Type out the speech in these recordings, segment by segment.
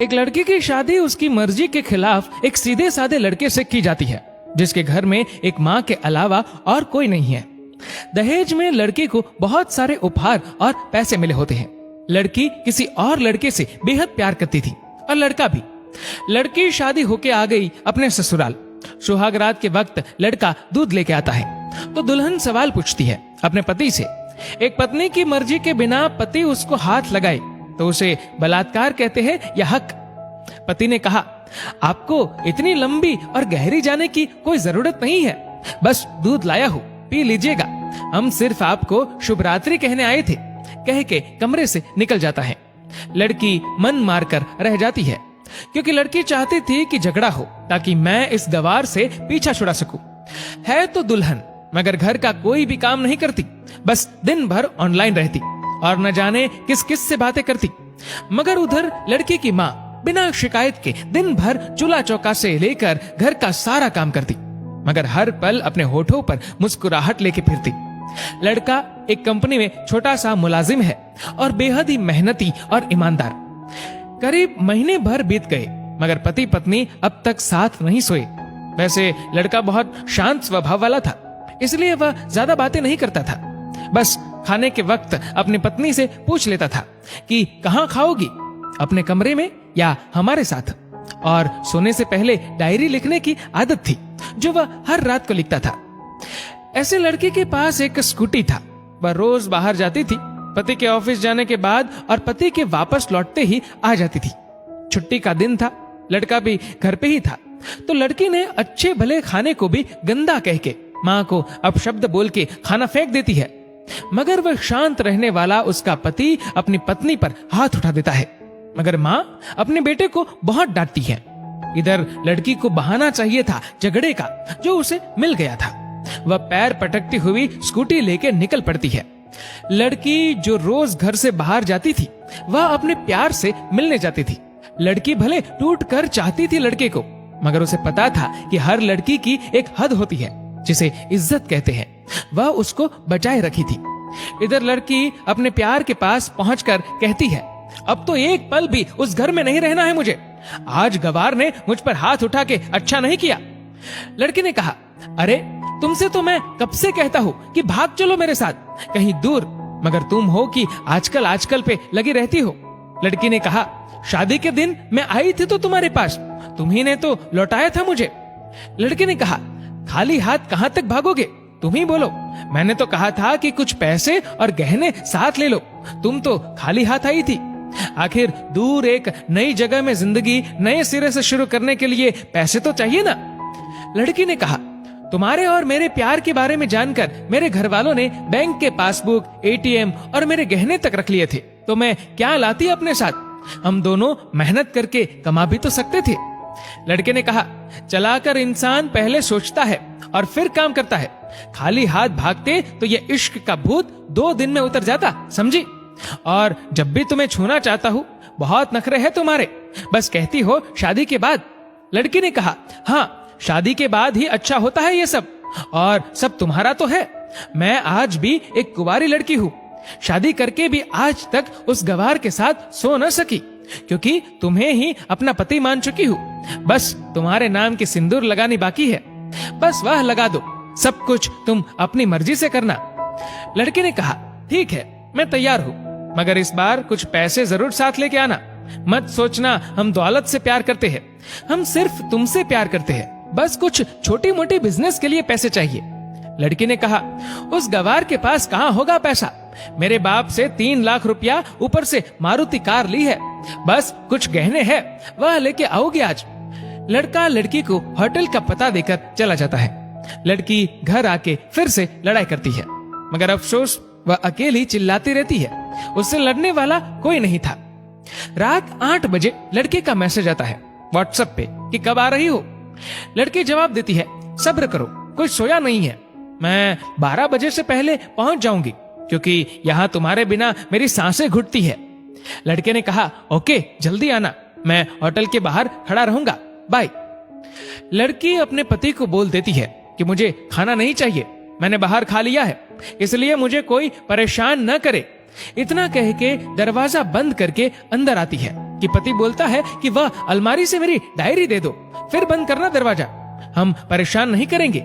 एक लड़की की शादी उसकी मर्जी के खिलाफ एक सीधे साधे लड़के से की जाती है, जिसके घर में एक माँ के अलावा और कोई नहीं है। दहेज में लड़की को बहुत सारे उपहार और पैसे मिले होते हैं। लड़की किसी और लड़के से बेहद प्यार करती थी और लड़का भी। लड़की शादी होके आ गई अपने ससुराल। सुहाग रात के वक्त लड़का दूध लेके आता है तो दुल्हन सवाल पूछती है अपने पति से। एक पत्नी की मर्जी के बिना पति उसको हाथ लगाए तो उसे बलात्कार कहते हैं या हक। पति ने कहा, आपको इतनी लंबी और गहरी जाने की कोई जरूरत नहीं है, बस दूध लाया हूँ, पी लीजिएगा, हम सिर्फ आपको शुभ रात्रि कहने आए थे, कह के कमरे से निकल जाता है। लड़की मन मारकर रह जाती है क्योंकि लड़की चाहती थी कि झगड़ा हो ताकि मैं इस गवार से पीछा छुड़ा सकूं। है तो दुल्हन मगर घर का कोई भी काम नहीं करती, बस दिन भर ऑनलाइन रहती और न जाने किस किस से बातें करती। मगर उधर लड़की की माँ बिना शिकायत के दिन भर चूल्हा चौका से लेकर घर का सारा काम करती, मगर हर पल अपने होठों पर मुस्कुराहट लेके फिरती। लड़का एक कंपनी में छोटा सा मुलाजिम है और बेहद ही मेहनती और ईमानदार। करीब महीने भर बीत गए मगर पति पत्नी अब तक साथ नहीं सोए। वैसे लड़का बहुत शांत स्वभाव वाला था, इसलिए वह ज्यादा बातें नहीं करता था। बस खाने के वक्त अपनी पत्नी से पूछ लेता था कि कहाँ खाओगी, अपने कमरे में या हमारे साथ। और सोने से पहले डायरी लिखने की आदत थी जो वह हर रात को लिखता था। ऐसे लड़के के पास एक स्कूटी था। वह रोज बाहर जाती थी, पति के ऑफिस जाने के बाद और पति के वापस लौटते ही आ जाती थी। छुट्टी का दिन था, लड़का भी घर पे ही था, तो लड़की ने अच्छे भले खाने को भी गंदा कह के माँ को अपशब्द बोल के खाना फेंक देती है। मगर वह शांत रहने वाला उसका पति अपनी पत्नी पर हाथ उठा देता है, मगर माँ अपने बेटे को बहुत डांटती है। इधर लड़की को बहाना चाहिए था झगड़े का जो उसे मिल गया था। वह पैर पटकती हुई स्कूटी लेके निकल पड़ती है। लड़की जो रोज घर से बाहर जाती थी वह अपने प्यार से मिलने जाती थी। लड़की भले टूट कर चाहती थी लड़के को, मगर उसे पता था कि हर लड़की की एक हद होती है जिसे इज्जत कहते हैं, वह उसको बचाए रखी थी। इधर लड़की अपने प्यार के पास पहुंचकर कहती है, अब तो एक पल भी उस घर में नहीं रहना है मुझे। आज गवार ने मुझ पर हाथ उठा के अच्छा नहीं किया। लड़की ने कहा, अरे तुमसे तो मैं कब से कहता हूँ कि भाग चलो मेरे साथ कहीं दूर, मगर तुम हो कि आजकल पे लगी रहती हो। लड़की ने कहा, शादी के दिन मैं आई थी तो तुम्हारे पास, तुम्ही ने तो लौटाया था मुझे। लड़की ने कहा, खाली हाथ कहाँ तक भागोगे, तुम ही बोलो। मैंने तो कहा था कि कुछ पैसे और गहने साथ ले लो, तुम तो खाली हाथ आई थी। आखिर दूर एक नई जगह में जिंदगी नए सिरे से शुरू करने के लिए पैसे तो चाहिए ना। लड़की ने कहा, तुम्हारे और मेरे प्यार के बारे में जानकर मेरे घर वालों ने बैंक के पासबुक, एटीएम और मेरे गहने तक रख लिए थे, तो मैं क्या लाती अपने साथ। हम दोनों मेहनत करके कमा भी तो सकते थे। लड़के ने कहा, चलाकर इंसान पहले सोचता है और फिर काम करता है। खाली हाथ भागते तो ये इश्क का भूत 2 दिन में उतर जाता, समझी। और जब भी तुम्हें छूना चाहता हूँ, बहुत नखरे हैं तुम्हारे, बस कहती हो शादी के बाद। लड़की ने कहा, हाँ शादी के बाद ही अच्छा होता है ये सब, और सब तुम्हारा तो है। मैं आज भी एक कुंवारी लड़की हूँ, शादी करके भी आज तक उस गवार के साथ सो न सकी क्योंकि तुम्हें ही अपना पति मान चुकी हूँ। बस तुम्हारे नाम की सिंदूर लगानी बाकी है, बस वह लगा दो, सब कुछ तुम अपनी मर्जी से करना। लड़के ने कहा, ठीक है मैं तैयार हूँ, मगर इस बार कुछ पैसे जरूर साथ लेके आना। मत सोचना हम दौलत से प्यार करते हैं, हम सिर्फ तुमसे प्यार करते हैं, बस कुछ छोटी मोटी बिजनेस के लिए पैसे चाहिए। लड़की ने कहा, उस गवार के पास कहाँ होगा पैसा, मेरे बाप से 3 लाख रुपया ऊपर से मारुति कार ली है, बस कुछ गहने हैं वह लेके आओगे आज। लड़का लड़की को होटल का पता देकर चला जाता है। लड़की घर आके फिर से लड़ाई करती है, मगर अफसोस वह अकेली चिल्लाती रहती है, उससे लड़ने वाला कोई नहीं था। रात 8 बजे लड़के का मैसेज आता है व्हाट्सएप पे कि कब आ रही हो। लड़की जवाब देती है, सब्र करो, कोई सोया नहीं है, मैं 12 बजे से पहले पहुंच जाऊंगी क्योंकि यहाँ तुम्हारे बिना मेरी सांसें घुटती है। लड़के ने कहा, ओके जल्दी आना, मैं होटल के बाहर खड़ा रहूंगा, बाय। लड़की अपने पति को बोल देती है कि मुझे खाना नहीं चाहिए, मैंने बाहर खा लिया है, इसलिए मुझे कोई परेशान न करे। इतना कह के दरवाजा बंद करके अंदर आती है। कि पति बोलता है कि वह अलमारी से मेरी डायरी दे दो, फिर बंद करना दरवाजा, हम परेशान नहीं करेंगे।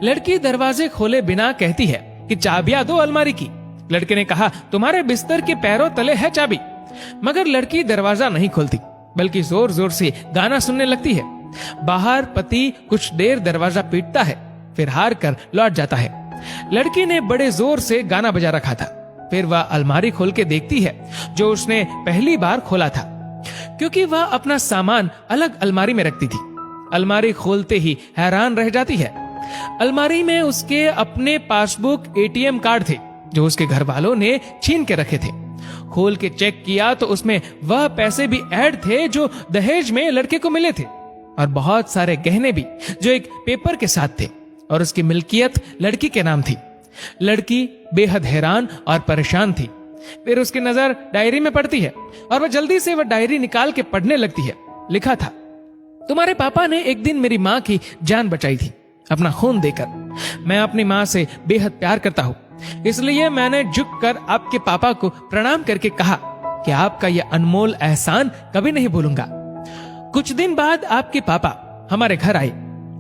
लड़की दरवाजे खोले बिना कहती है कि चाबियां दो अलमारी की। लड़के ने कहा, तुम्हारे बिस्तर के पैरों तले है चाबी। मगर लड़की दरवाजा नहीं खोलती, बल्कि जोर जोर से गाना सुनने लगती है। बाहर पति कुछ देर दरवाजा पीटता है, फिर हार कर लौट जाता है। लड़की ने बड़े जोर से गाना बजा रखा था। फिर वह अलमारी खोल के देखती है, जो उसने पहली बार खोला था, क्योंकि वह अपना सामान अलग अलमारी में रखती थी। अलमारी खोलते ही हैरान रह जाती है। अलमारी में उसके अपने पासबुक, एटीएम कार्ड थे, जो उसके घर वालों ने छीन के रखे थे। खोल के चेक किया तो उसमें वह पैसे भी ऐड थे जो दहेज में लड़के को मिले थे, और बहुत सारे गहने भी जो एक पेपर के साथ थे, और उसकी मिल्कियत लड़की के नाम थी। लड़की बेहद हैरान और परेशान थी। फिर उसकी नजर डायरी में पड़ती है, और वह जल्दी से वह डायरी निकाल के पढ़ने लगती है। लिखा था, तुम्हारे पापा ने एक दिन मेरी माँ की जान बचाई थी, अपना खून देकर। मैं अपनी माँ से बेहद प्यार करता हूँ, इसलिए मैंने झुककर आपके पापा को प्रणाम करके कहा कि आपका यह अनमोल एहसान कभी नहीं भूलूंगा। कुछ दिन बाद आपके पापा हमारे घर आए,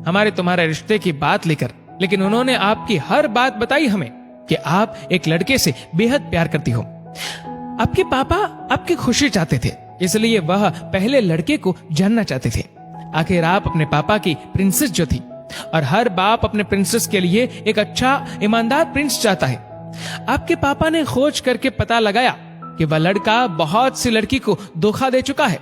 हमारे तुम्हारे रिश्ते की बात लेकर, लेकिन उन्होंने आपकी हर बात बताई हमें कि आप एक लड़के से बेहद प्यार करती हो। आपके पापा आपकी खुशी चाहते थे, इसलिए वह पहले लड़के को जानना चाहते थे। आखिर आप अपने पापा की प्रिंसेस जो थी, और हर बाप अपने प्रिंसेस के लिए एक अच्छा ईमानदार प्रिंस चाहता है। आपके पापा ने खोज करके पता लगाया कि वह लड़का बहुत सी लड़की को धोखा दे चुका है,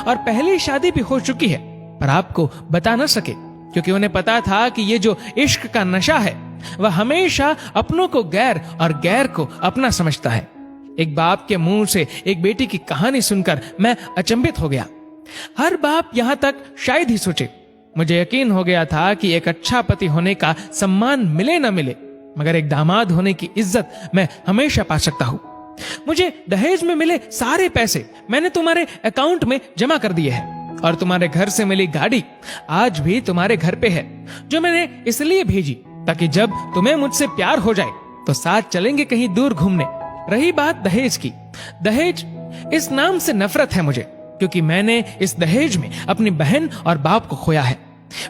और पहली शादी भी हो चुकी है, पर आपको बता न सके, क्योंकि उन्हें पता था कि ये जो इश्क का नशा है, वह हमेशा अपनों को गैर और गैर को अपना समझता है। एक बाप के मुंह से एक बेटी की कहानी सुनकर मैं अचंभित हो गया। हर बाप यहाँ तक शायद ही सोचे। मुझे यकीन हो गया था कि एक अच्छा पति होने का सम्मान मिले न मिले, मगर एक दामाद होने की इज्जत मैं हमेशा पा सकता हूँ। मुझे दहेज में मिले सारे पैसे मैंने तुम्हारे अकाउंट में जमा कर दिए हैं, और तुम्हारे घर से मिली गाड़ी आज भी तुम्हारे घर पे है, जो मैंने इसलिए भेजी ताकि जब तुम्हें मुझसे प्यार हो जाए तो साथ चलेंगे कहीं दूर घूमने। रही बात दहेज की, दहेज इस नाम से नफरत है मुझे, क्योंकि मैंने इस दहेज में अपनी बहन और बाप को खोया है।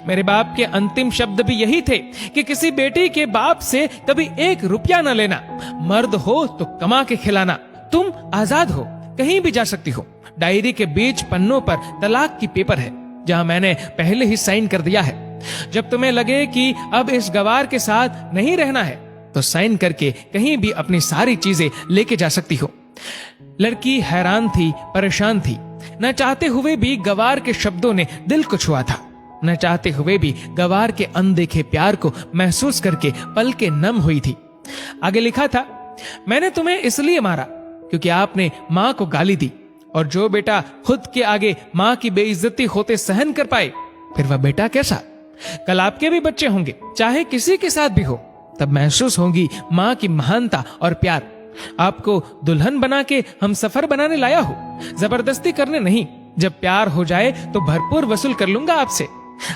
मेरे बाप के अंतिम शब्द भी यही थे कि किसी बेटी के बाप से कभी 1 रुपया न लेना, मर्द हो तो कमा के खिलाना, तुम आजाद हो, कहीं भी जा सकती हो। डायरी के बीच पन्नों पर तलाक की पेपर है, जहां मैंने पहले ही साइन कर दिया है। जब तुम्हें लगे कि अब इस गवार के साथ नहीं रहना है, तो साइन करके कहीं भी अपनी सारी चीजें लेके जा सकती हो। लड़की हैरान थी, परेशान थी। न चाहते हुए भी गवार के शब्दों ने दिल को छुआ था। न चाहते हुए भी गवार के अनदेखे प्यार को महसूस करके पलकें नम हुई थी। आगे लिखा था, मैंने तुम्हें इसलिए मारा क्योंकि आपने माँ को गाली दी, और जो बेटा खुद के आगे माँ की बेइज्जती होते सहन कर पाए, फिर वह बेटा कैसा? कल आपके भी बच्चे होंगे, चाहे किसी के साथ भी हो, तब महसूस होगी माँ की महानता और प्यार। आपको दुल्हन बना के हम सफर बनाने लाया हूँ, जबरदस्ती करने नहीं। जब प्यार हो जाए तो भरपूर वसूल कर लूंगा आपसे।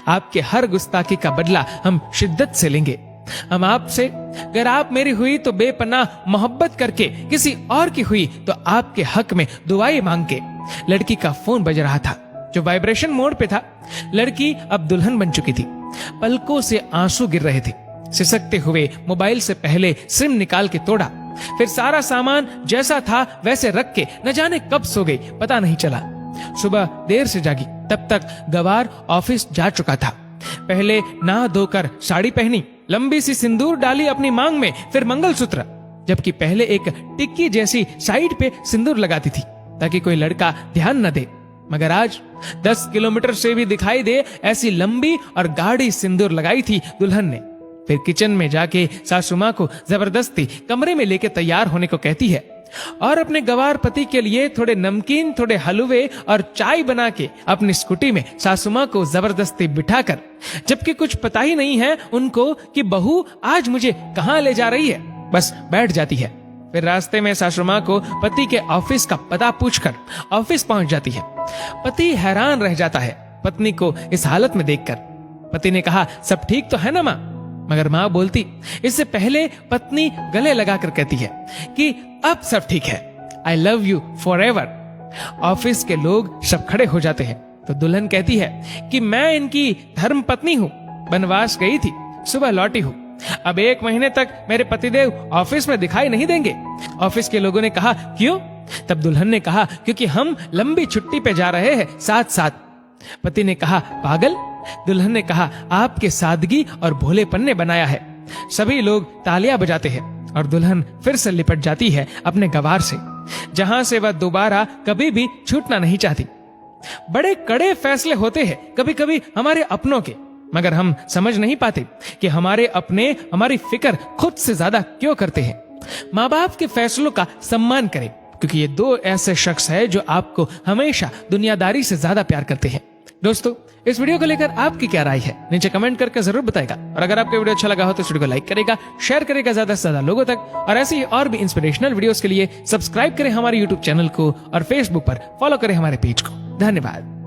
आपके हर गुस्ताखी का बदला हम शिद्दत से लेंगे। हम आपसे, अगर आप मेरी हुई तो बेपनाह मोहब्बत करके, किसी और की हुई तो आपके हक में दुआएं मांग के। लड़की का फोन बज रहा था, जो वाइब्रेशन मोड पे था। लड़की अब दुल्हन बन चुकी थी। पलकों से आंसू गिर रहे थे। सिसकते हुए मोबाइल से पहले सिम निकाल के तोड़ा, फिर सारा सामान जैसा था वैसे रख के न जाने कब सो गई, पता नहीं चला। सुबह देर से जागी, तब तक गवार ऑफिस जा चुका था। पहले नहा धोकर साड़ी पहनी, लंबी सी सिंदूर डाली अपनी मांग में, फिर मंगलसूत्र, जबकि पहले एक टिक्की जैसी साइड पे सिंदूर लगाती थी ताकि कोई लड़का ध्यान न दे। मगर आज 10 किलोमीटर से भी दिखाई दे ऐसी लंबी और गाढ़ी सिंदूर लगाई थी दुल्हन ने। फिर किचन में जाके सासू माँ को जबरदस्ती कमरे में लेके तैयार होने को कहती है, और अपने गवार पति के लिए थोड़े नमकीन, थोड़े हलवे और चाय बना के अपनी स्कूटी में सासू माँ को जबरदस्ती बिठाकर, जबकि कुछ पता ही नहीं है उनको कि बहू आज मुझे कहाँ ले जा रही है, बस बैठ जाती है। फिर रास्ते में सासू माँ को पति के ऑफिस का पता पूछकर ऑफिस पहुंच जाती है। पति हैरान रह जाता है पत्नी को इस हालत में देखकर। पति ने कहा, सब ठीक तो है ना माँ? मगर माँ बोलती, इससे पहले पत्नी गले लगाकर कहती है कि अब सब ठीक है, I love you for ever. Office के लोग सब खड़े हो जाते हैं तो दुल्हन कहती है कि मैं इनकी धर्म पत्नी हूँ, वनवास गई थी, सुबह लौटी हूँ। अब 1 महीने तक मेरे पतिदेव ऑफिस में दिखाई नहीं देंगे। ऑफिस के लोगों ने कहा क्यों? तब दुल्हन ने कहा क्योंकि हम लंबी छुट्टी पे जा रहे हैं साथ साथ। पति ने कहा पागल? दुल्हन ने कहा आपके सादगी और भोलेपन ने बनाया है। सभी लोग तालियां बजाते हैं और दुल्हन फिर से लिपट जाती है अपने गवार से, जहां से वह दोबारा कभी भी छूटना नहीं चाहती। बड़े कड़े फैसले होते हैं कभी कभी हमारे अपनों के, मगर हम समझ नहीं पाते कि हमारे अपने हमारी फिक्र खुद से ज्यादा क्यों करते हैं। माँ बाप के फैसलों का सम्मान करें, क्योंकि ये 2 ऐसे शख्स हैं जो आपको हमेशा दुनियादारी से ज्यादा प्यार करते हैं। दोस्तों, इस वीडियो को लेकर आपकी क्या राय है नीचे कमेंट करके जरूर बताएगा। और अगर आपको वीडियो अच्छा लगा हो तो इस वीडियो को लाइक करेगा, शेयर करेगा ज्यादा से ज्यादा लोगों तक। और ऐसे ही और भी इंस्पिरेशनल वीडियोस के लिए सब्सक्राइब करें हमारे यूट्यूब चैनल को और फेसबुक पर फॉलो करें हमारे पेज को। धन्यवाद।